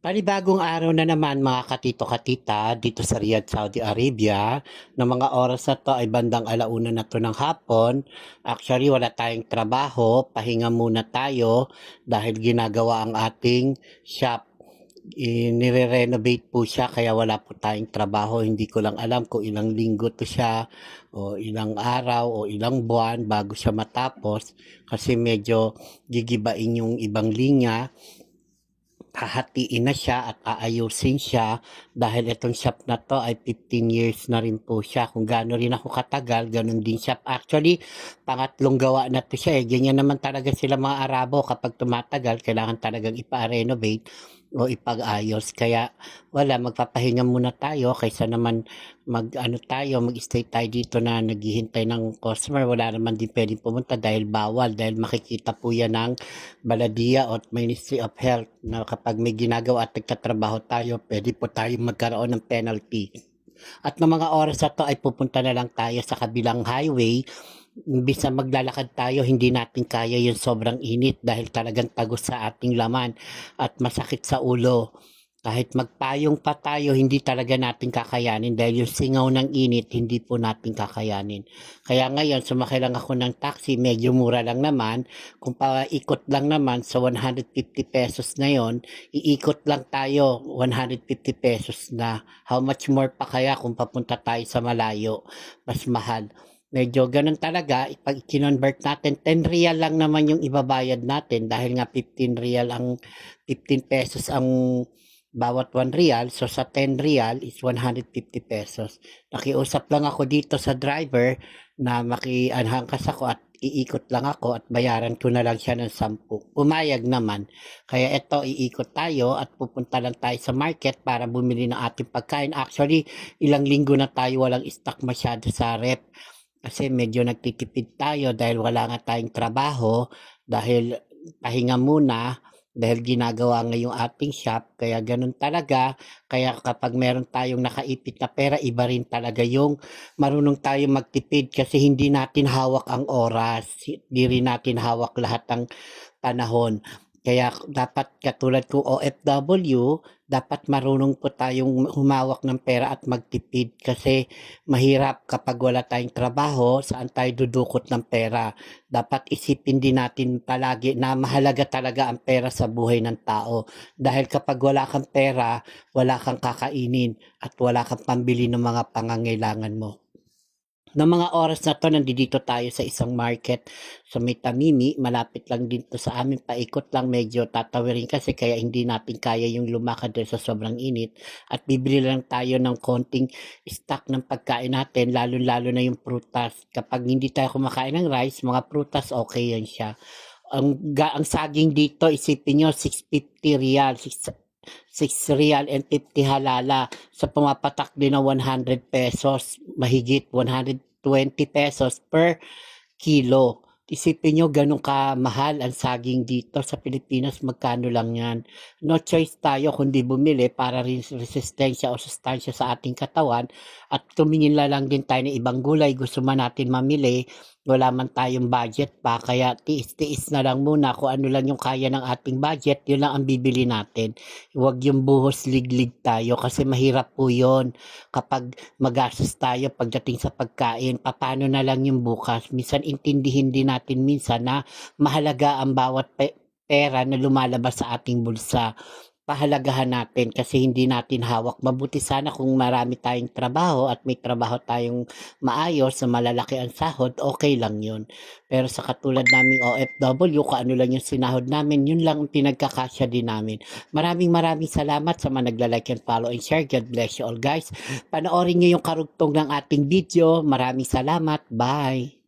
Panibagong araw na naman mga katito-katita dito sa Riyadh, Saudi Arabia. Ng mga oras na to ay bandang alauna na to ng hapon. Actually, wala tayong trabaho. Pahinga muna tayo dahil ginagawa ang ating shop. Nire-renovate po siya kaya wala po tayong trabaho. Hindi ko lang alam kung ilang linggo to siya o ilang araw o ilang buwan bago siya matapos kasi medyo gigibain yung ibang linya. Hahatiin na siya at aayusin siya dahil itong shop na to ay 15 years na rin po siya. Kung gaano rin ako katagal, ganun din shop. Actually, pangatlong gawa na to siya. Ganyan naman talaga sila mga Arabo kapag tumatagal, kailangan talagang ipa-renovate o ipag-ayos. Kaya wala, magpapahinga muna tayo kaysa naman mag-stay tayo dito na naghihintay ng customer. Wala naman din pwedeng pumunta dahil bawal, dahil makikita po yan ng Baladiya o Ministry of Health na kapag may ginagawa at nagtatrabaho tayo, pwede po tayo magkaroon ng penalty. At ng mga oras na to ay pupunta na lang tayo sa kabilang highway. Imbis na maglalakad tayo, hindi natin kaya yung sobrang init dahil talagang tagos sa ating laman at masakit sa ulo. Kahit magpayong pa tayo, hindi talaga natin kakayanin dahil yung singaw ng init, hindi po natin kakayanin. Kaya ngayon, sumakay lang ako ng taxi, medyo mura lang naman. Kung paikot lang naman sa 150 pesos na yon, iikot lang tayo 150 pesos na. How much more pa kaya kung papunta tayo sa malayo? Mas mahal. Medyo ganun talaga, pag kinonvert natin, 10 real lang naman yung ibabayad natin dahil nga 15 pesos ang bawat 1 real. So sa 10 real is 150 pesos. Nakiusap lang ako dito sa driver na makianhangkas ako at iikot lang ako at bayaran ko na lang siya ng 10. Pumayag naman. Kaya ito, iikot tayo at pupunta lang tayo sa market para bumili ng ating pagkain. Actually, ilang linggo na tayo walang stock masyado sa rep. Kasi medyo nagtitipid tayo dahil wala nga tayong trabaho, dahil pahinga muna, dahil ginagawa nga yung ating shop, kaya ganun talaga. Kaya kapag meron tayong nakaipit na pera, iba rin talaga yung marunong tayo magtipid kasi hindi natin hawak ang oras, hindi rin natin hawak lahat ng panahon. Kaya dapat katulad ko OFW, dapat marunong po tayong humawak ng pera at magtipid kasi mahirap kapag wala tayong trabaho, saan tayo dudukot ng pera. Dapat isipin din natin palagi na mahalaga talaga ang pera sa buhay ng tao. Dahil kapag wala kang pera, wala kang kakainin at wala kang pambili ng mga pangangailangan mo. Ng mga oras na to, nandito tayo sa isang market sa may Tamimi. Malapit lang din to sa amin. Paikot lang, medyo tatawirin kasi kaya hindi natin kaya yung lumakad dahil sa sobrang init. At bibili lang tayo ng konting stock ng pagkain natin, lalo-lalo na yung prutas. Kapag hindi tayo kumakain ng rice, mga prutas, okay yan siya. Ang saging dito, isipin nyo, 650 real, 6 real and 50 halala sa pumapatak din ng 100 pesos, mahigit 120 pesos per kilo. Isipin nyo ganun kamahal ang saging dito sa Pilipinas, magkano lang yan. No choice tayo kundi bumili para rin resistensya o sustansya sa ating katawan at tumingin lang din tayo ng ibang gulay. Gusto man natin mamili, wala man tayong budget pa, kaya tiis-tiis na lang muna kung ano lang yung kaya ng ating budget, yun lang ang bibili natin. Huwag yung buhos liglig tayo kasi mahirap po yun kapag magastos tayo pagdating sa pagkain. Paano na lang yung bukas? Minsan intindihin din natin minsan na mahalaga ang bawat pera na lumalabas sa ating bulsa. Pahalagahan natin kasi hindi natin hawak. Mabuti sana kung marami tayong trabaho at may trabaho tayong maayos na malalaki ang sahod, okay lang yun. Pero sa katulad naming OFW, kung ano lang yung sinahod namin, yun lang ang pinagkakasya din namin. Maraming salamat sa mga nagla-like and follow and share. God bless you all guys. Panoorin nyo yung karugtong ng ating video. Maraming salamat. Bye!